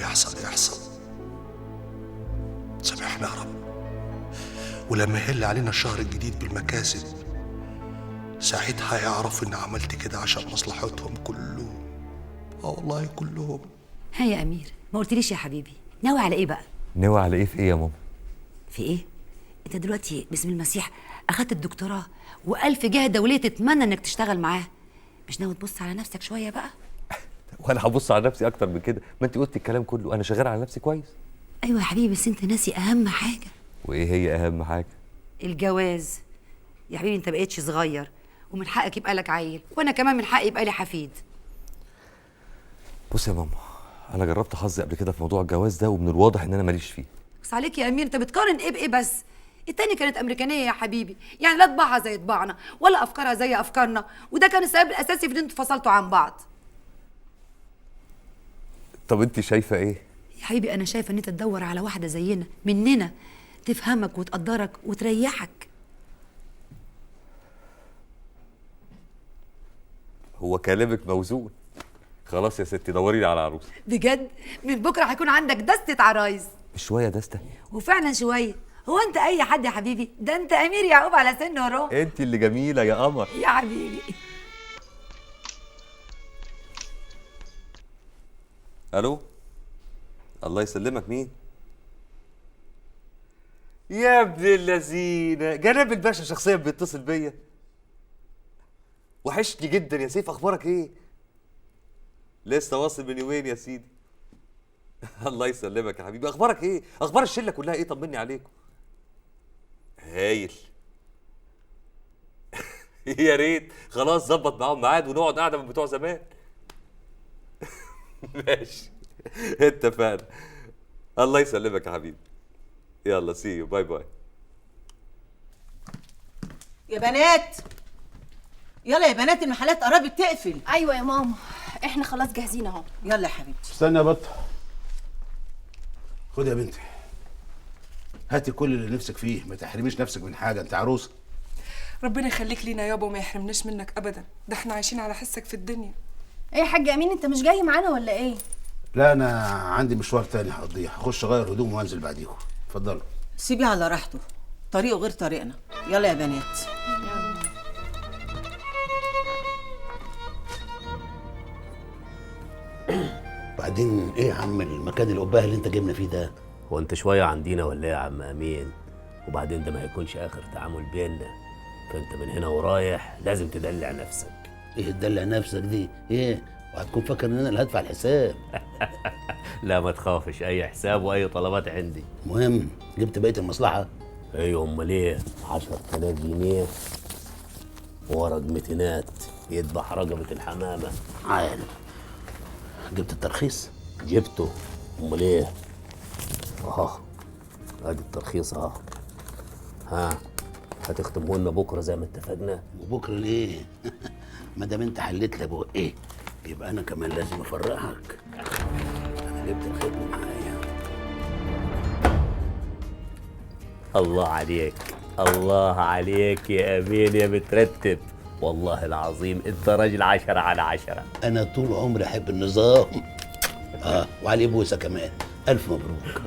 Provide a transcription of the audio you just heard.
يحصل يحصل. سامحنا يا رب. ولما يهل علينا الشهر الجديد بالمكاسب ساعتها يعرف ان عملت كده عشان مصلحتهم كلهم. والله كلهم. ها يا امير، ما قلتليش يا حبيبي ناوي على ايه بقى؟ ناوي على ايه في ايه يا ماما؟ في ايه؟ انت دلوقتي باسم المسيح اخدت الدكتوراه والف جهه دوليه تتمنى انك تشتغل معاه. مش ناوي تبص على نفسك شويه بقى؟ وانا هبص على نفسي اكتر من كده؟ ما انت قلتي الكلام كله، انا شغال على نفسي كويس. ايوه يا حبيبي، بس انت ناسي اهم حاجه. وايه هي اهم حاجه؟ الجواز. يا حبيبي انت بقيتش صغير ومن حقك يبقى لك عيل، وانا كمان من حقي يبقى لي حفيد. بص يا ماما، انا جربت حظي قبل كده في موضوع الجواز ده ومن الواضح ان انا ماليش فيه. بس عليك يا امير، انت بتقارن ايه بايه بس؟ التانية كانت امريكانيه يا حبيبي، يعني لا طباعها زي طباعنا ولا افكارها زي افكارنا، وده كان السبب الاساسي في ان انتوا فصلتوا عن بعض. طب انت شايفه ايه؟ يا حبيبي انا شايفه ان انت تدور على واحده زينا مننا تفهمك وتقدرك وتريحك. هو كلامك موزون. خلاص يا ستي دوري لي على عروسه. بجد من بكره هيكون عندك دستة عرايس. شويه دسته. وفعلا شويه. هو انت اي حد يا حبيبي؟ ده انت امير يعقوب على سن وروح. انت اللي جميله يا قمر يا حبيبي. الو. الله يسلمك، مين؟ يا ابن اللذينه، جناب الباشا شخصيا بيتصل بيا. وحشني جدا يا سيف، اخبارك ايه؟ لسه واصل من يومين يا سيدي. الله يسلمك يا حبيبي، اخبارك ايه؟ اخبار الشله كلها ايه؟ طمني عليكم. هايل. يا ريت خلاص ظبط معاهم ميعاد ونقعد قاعده من بتوع زمان. ماشي اتفقنا. الله يسلمك يا حبيبي. يلا سي يو، باي باي. يا بنات يلا يا بنات، المحلات قربت تقفل. ايوه يا ماما، احنا خلاص جاهزين اهو. يلا يا حبيبتي. استنى يا بطه. خد يا بنتي، هاتي كل اللي نفسك فيه، ما تحرميش نفسك من حاجه، انت عروسه. ربنا يخليك لينا يابا وما يحرمناش منك ابدا، ده احنا عايشين على حسك في الدنيا. ايه يا حاج امين، انت مش جاي معانا ولا ايه؟ لا انا عندي مشوار تاني هقضيه، هخش اغير هدوم وانزل بعديكم. اتفضلوا. سيبيه على راحته، طريقه غير طريقنا. يلا يا بنات. بعدين ايه يا عم المكان القباه اللي انت جبنا فيه ده؟ هو انت شويه عندنا ولا ايه يا عم امين؟ وبعدين ده ما هيكونش اخر تعامل بيننا، فانت من هنا ورايح لازم تدلع نفسك. ايه تدلع نفسك دي؟ ايه؟ وهتكون فاكر ان انا اللي هدفع الحساب؟ لا ما تخافش، اي حساب واي طلبات عندي. المهم جبت بقيه المصلحه؟ ايوه امال ايه، 10,000 جنيه ورق متينات يذبح رقبه الحمامه. عارف. جبت الترخيص؟ جبته. امال ايه؟ اهو ادي الترخيص اهو. ها هتختمه لنا بكره زي ما اتفقنا؟ وبكره ليه؟ ما دام انت حليت لي ابو ايه يبقى انا كمان لازم افرحك. انا جبت الخدمه معايا. الله عليك، الله عليك يا امين يا مترتب، والله العظيم انت راجل 10 على 10. انا طول عمري احب النظام. وعلي بوسه كمان. الف مبروك.